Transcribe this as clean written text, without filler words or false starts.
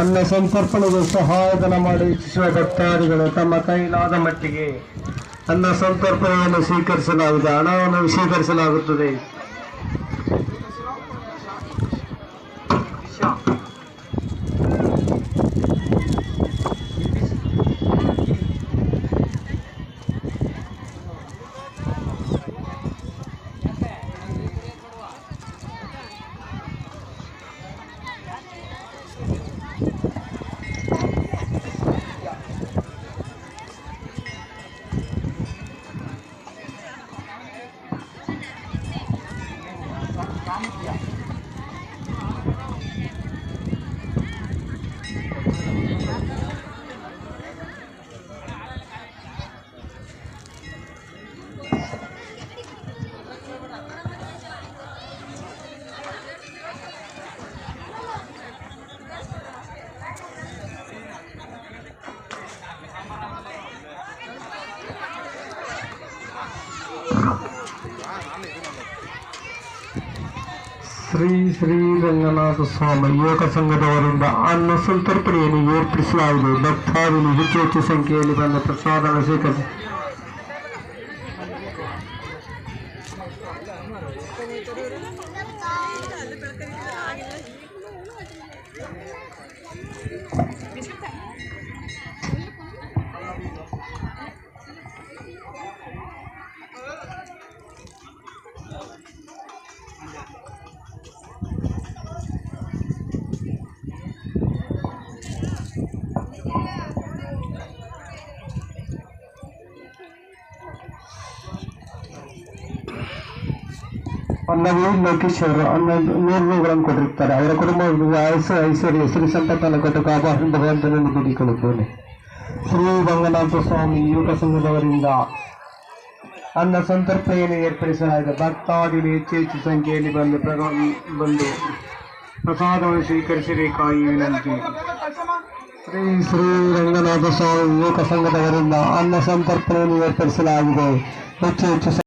ಅನ್ನ ಸಂತರ್ಪಣೆಗೆ ಸಹಾಯಧನ ಮಾಡಿ ಇಚ್ಛಿಸುವ ಭಕ್ತಾದಿಗಳು ತಮ್ಮ ಕೈಲಾದ ಮಟ್ಟಿಗೆ ಅನ್ನ ಸಂತರ್ಪಣೆಯನ್ನು ಸ್ವೀಕರಿಸಲಾಗಿದೆ. ಹಣವನ್ನು ಸ್ವೀಕರಿಸಲಾಗುತ್ತದೆ. ಶ್ರೀ ಶ್ರೀ ರಂಗನಾಥ ಸ್ವಾಮಿ ಯುವಕ ಸಂಘದವರಿಂದ ಅನ್ನ ಸಂತರ್ಪಣೆಯನ್ನು ಏರ್ಪಡಿಸಲಾಗಿದೆ. ಭಕ್ತಾದಿಗಳು ಹೆಚ್ಚು ಸಂಖ್ಯೆಯಲ್ಲಿ ಬಂದ ಪ್ರಸಾದ ಸ್ವೀಕರಿಸಿ ನವೀನ್ ಲೋಕೇಶ್ ಅವರು 100 ಕೊಟ್ಟಿರ್ತಾರೆ. ಅವರ ಕುಟುಂಬ ಐಶ್ವರ್ಯ ಶ್ರೀ ಸಂಪತ್ತನ್ನು ಕೊಟ್ಟು ಕಾಪಾಡಿ ಭಗವಂತನನ್ನು ಬೇಡಿಕೊಳ್ಳುತ್ತೇನೆ. ಶ್ರೀ ರಂಗನಾಥ ಸ್ವಾಮಿ ಯುವಕ ಸಂಘದವರಿಂದ ಅನ್ನ ಸಂತರ್ಪಣೆಯನ್ನು ಏರ್ಪಡಿಸಲಾಗಿದೆ. ಭಕ್ತಾದಿಗಳು ಹೆಚ್ಚು ಸಂಖ್ಯೆಯಲ್ಲಿ ಬಂದು ಪ್ರಸಾದವನ್ನು ಸ್ವೀಕರಿಸಬೇಕಾಗಿ ವಿನಂತಿ. ಶ್ರೀ ಶ್ರೀ ರಂಗನಾಥ ಸ್ವಾಮಿ ಯುವಕ ಸಂಘದವರಿಂದ ಅನ್ನ ಸಂತರ್ಪಣೆಯನ್ನು ಏರ್ಪಡಿಸಲಾಗಿದೆ. ಹೆಚ್ಚು